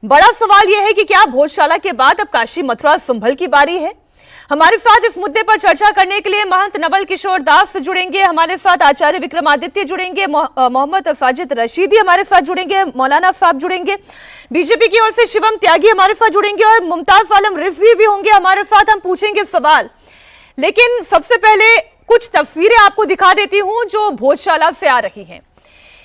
बड़ा सवाल यह है कि क्या भोजशाला के बाद अब काशी मथुरा संभल की बारी है। हमारे साथ इस मुद्दे पर चर्चा करने के लिए महंत नवल किशोर दास जुड़ेंगे, हमारे साथ आचार्य विक्रमादित्य जुड़ेंगे, मोहम्मद साजिद रशीदी हमारे साथ जुड़ेंगे, मौलाना साहब जुड़ेंगे, बीजेपी की ओर से शिवम त्यागी हमारे साथ जुड़ेंगे और मुमताज आलम रिजवी भी होंगे हमारे साथ। हम पूछेंगे सवाल, लेकिन सबसे पहले कुछ तस्वीरें आपको दिखा देती हूं जो भोजशाला से आ रही हैं।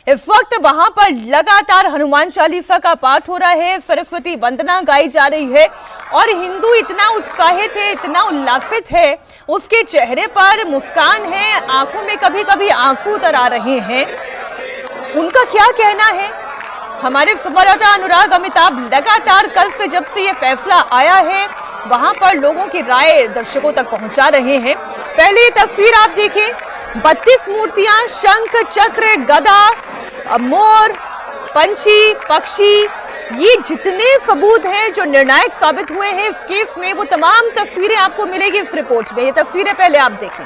इस वक्त वहां पर लगातार हनुमान चालीसा का पाठ हो रहा है, सरस्वती वंदना गाई जा रही है और हिंदू इतना उत्साहित है, इतना उल्लासित है, उसके चेहरे पर मुस्कान है, आंखों में कभी कभी आंसू उतर आ रहे हैं। उनका क्या कहना है? हमारे संवाददाता अनुराग अमिताभ लगातार कल से जब से ये फैसला आया है वहां पर लोगों की राय दर्शकों तक पहुंचा रहे हैं। पहले ये तस्वीर आप देखिए, 32 मूर्तियां, शंख, चक्र, गदा, मोर, पंछी, पक्षी, ये जितने सबूत हैं जो निर्णायक साबित हुए हैं इस केस में, वो तमाम तस्वीरें आपको मिलेगी इस रिपोर्ट में। ये तस्वीरें पहले आप देखें।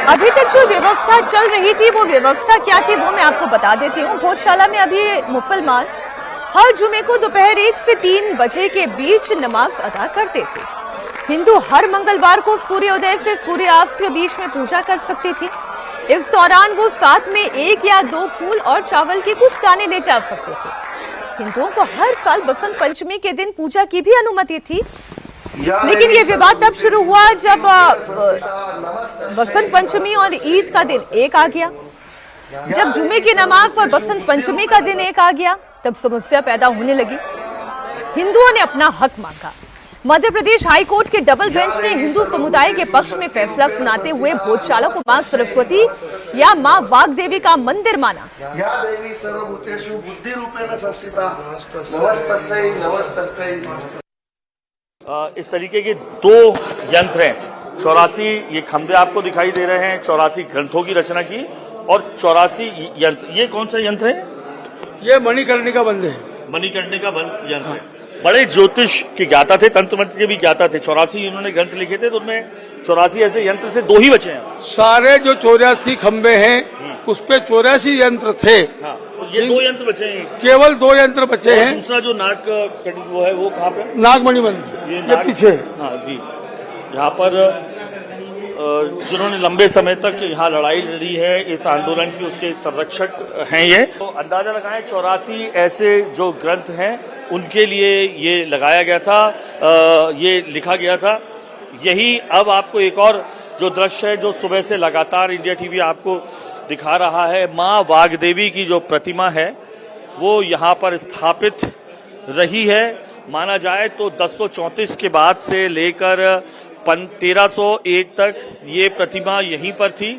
अभी तक जो व्यवस्था चल रही थी वो व्यवस्था क्या थी वो मैं आपको बता देती हूँ। भोजशाला में अभी मुसलमान हर जुमे को दोपहर 1 से 3 बजे के बीच नमाज अदा करते थे। हिंदू हर मंगलवार को सूर्योदय से सूर्यास्त के बीच में पूजा कर सकते थे। इस दौरान वो साथ में 1 या 2 फूल और चावल के कुछ दाने ले जा सकते थे। हिंदुओं को हर साल बसंत पंचमी के दिन पूजा की भी अनुमति थी, लेकिन ये विवाद तब शुरू हुआ जब बसंत पंचमी और ईद का दिन एक आ गया। जब जुमे की नमाज और बसंत पंचमी का दिन एक आ गया तब समस्या पैदा होने लगी। हिंदुओं ने अपना हक मांगा। मध्य प्रदेश हाई कोर्ट के डबल बेंच ने हिंदू समुदाय के पक्ष में फैसला सुनाते हुए भोजशाला को मां सरस्वती या मां वाग्देवी का मंदिर माना। या देवी सर्वभूतेषु बुद्धि रूपेण संस्थिता नमस्तस्यै नमस्तस्यै। इस तरीके के 2 यंत्र हैं, 84 ये खंबे आपको दिखाई दे रहे हैं, 84 ग्रंथों की रचना की और 84 यंत्र। ये कौन सा यंत्र है? ये मणिकर्णिका बंद है। मणिकर्णिका बंद यंत्र है। बड़े ज्योतिष के ज्ञाता थे, तंत्र मंत्र के भी ज्ञाता थे। 84 इन्होंने ग्रंथ लिखे थे, तो उनमें 84 ऐसे यंत्र थे, 2 ही बचे हैं। सारे जो 84 खंबे हैं उस पे 84 यंत्र थे। हाँ, ये 2 यंत्र बचे हैं, केवल 2 यंत्र बचे हैं। दूसरा जो नाग वो है वो कहाँ पे? नागमणि बंद, ये पीछे। हाँ जी, यहाँ पर जिन्होंने लंबे समय तक यहाँ लड़ाई लड़ी है इस आंदोलन की, उसके संरक्षक हैं ये। तो अंदाजा लगाएं 84 ऐसे जो ग्रंथ हैं उनके लिए ये लगाया गया था, ये लिखा गया था। यही अब आपको एक और जो दृश्य है जो सुबह से लगातार इंडिया टीवी आपको दिखा रहा है, मां वाग्देवी की जो प्रतिमा है वो यहाँ पर स्थापित रही है। माना जाए तो 1034 के बाद से लेकर 1301 तक ये प्रतिमा यहीं पर थी।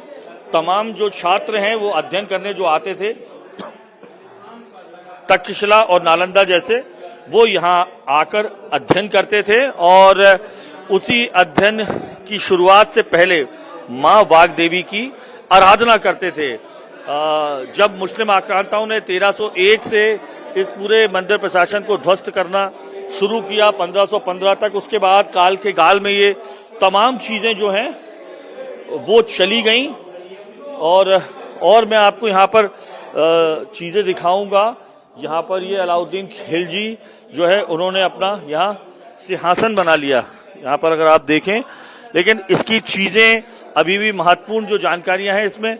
तमाम जो छात्र हैं वो अध्ययन करने जो आते थे तक्षशिला और नालंदा जैसे, वो यहाँ आकर अध्ययन करते थे और उसी अध्ययन की शुरुआत से पहले मां वाग्देवी की आराधना करते थे। जब मुस्लिम आक्रांताओं ने 1301 से इस पूरे मंदिर प्रशासन को ध्वस्त करना शुरू किया 1515 तक, उसके बाद काल के गाल में ये तमाम चीजें जो हैं वो चली गईं। और मैं आपको यहाँ पर चीजें दिखाऊंगा। यहाँ पर ये अलाउद्दीन खिलजी जो है उन्होंने अपना यहाँ सिंहासन बना लिया, यहाँ पर अगर आप देखें। लेकिन इसकी चीजें अभी भी महत्वपूर्ण जो जानकारियां हैं इसमें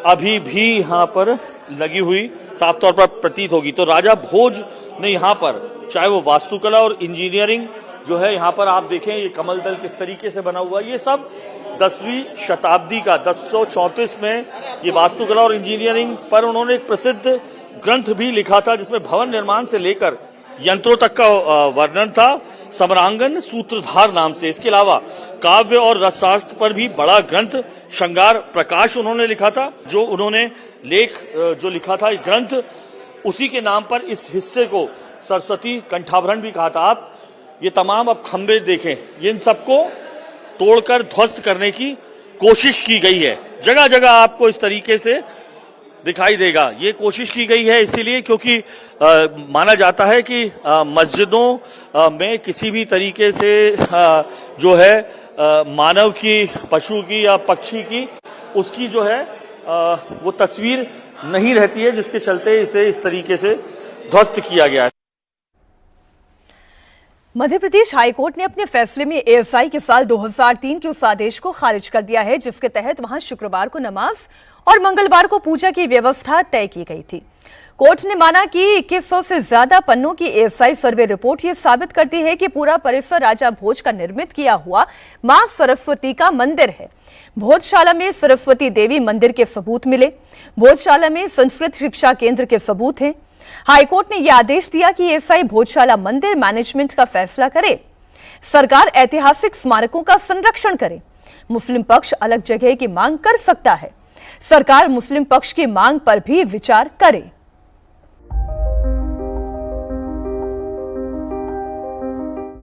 अभी भी यहाँ पर लगी हुई साफ तौर पर प्रतीत होगी। तो राजा भोज ने यहाँ पर, चाहे वो वास्तुकला और इंजीनियरिंग जो है, यहाँ पर आप देखें ये कमल दल किस तरीके से बना हुआ है, ये सब 10वीं शताब्दी का 1034 में ये वास्तुकला और इंजीनियरिंग पर उन्होंने एक प्रसिद्ध ग्रंथ भी लिखा था जिसमें भवन निर्माण से लेकर यंत्रों तक का वर्णन था समरांगन सूत्रधार नाम से। इसके अलावा काव्य और रसशास्त्र पर भी बड़ा ग्रंथ श्रृंगार प्रकाश उन्होंने लिखा था। जो उन्होंने लेख जो लिखा था ग्रंथ, उसी के नाम पर इस हिस्से को सरस्वती कंठाभरण भी कहा था। आप ये तमाम अब खंबे देखें, इन सबको तोड़कर ध्वस्त करने की कोशिश की गई है। जगह जगह आपको इस तरीके से दिखाई देगा। ये कोशिश की गई है इसीलिए क्योंकि माना जाता है कि मस्जिदों में किसी भी तरीके से जो है मानव की, पशु की या पक्षी की, उसकी जो है वो तस्वीर नहीं रहती है, जिसके चलते इसे इस तरीके से ध्वस्त किया गया है। मध्य प्रदेश हाईकोर्ट ने अपने फैसले में एएसआई के साल 2003 के उस आदेश को खारिज कर दिया है जिसके तहत वहां शुक्रवार को नमाज और मंगलवार को पूजा की व्यवस्था तय की गई थी। कोर्ट ने माना कि 2100 से ज्यादा पन्नों की एएसआई सर्वे रिपोर्ट ये साबित करती है कि पूरा परिसर राजा भोज का निर्मित किया हुआ मां सरस्वती का मंदिर है। भोजशाला में सरस्वती देवी मंदिर के सबूत मिले। भोजशाला में संस्कृत शिक्षा केंद्र के सबूत हैं। हाईकोर्ट ने यह आदेश दिया कि एएसआई भोजशाला मंदिर मैनेजमेंट का फैसला करे। सरकार ऐतिहासिक स्मारकों का संरक्षण करे। मुस्लिम पक्ष अलग जगह की मांग कर सकता है। सरकार मुस्लिम पक्ष की मांग पर भी विचार करे।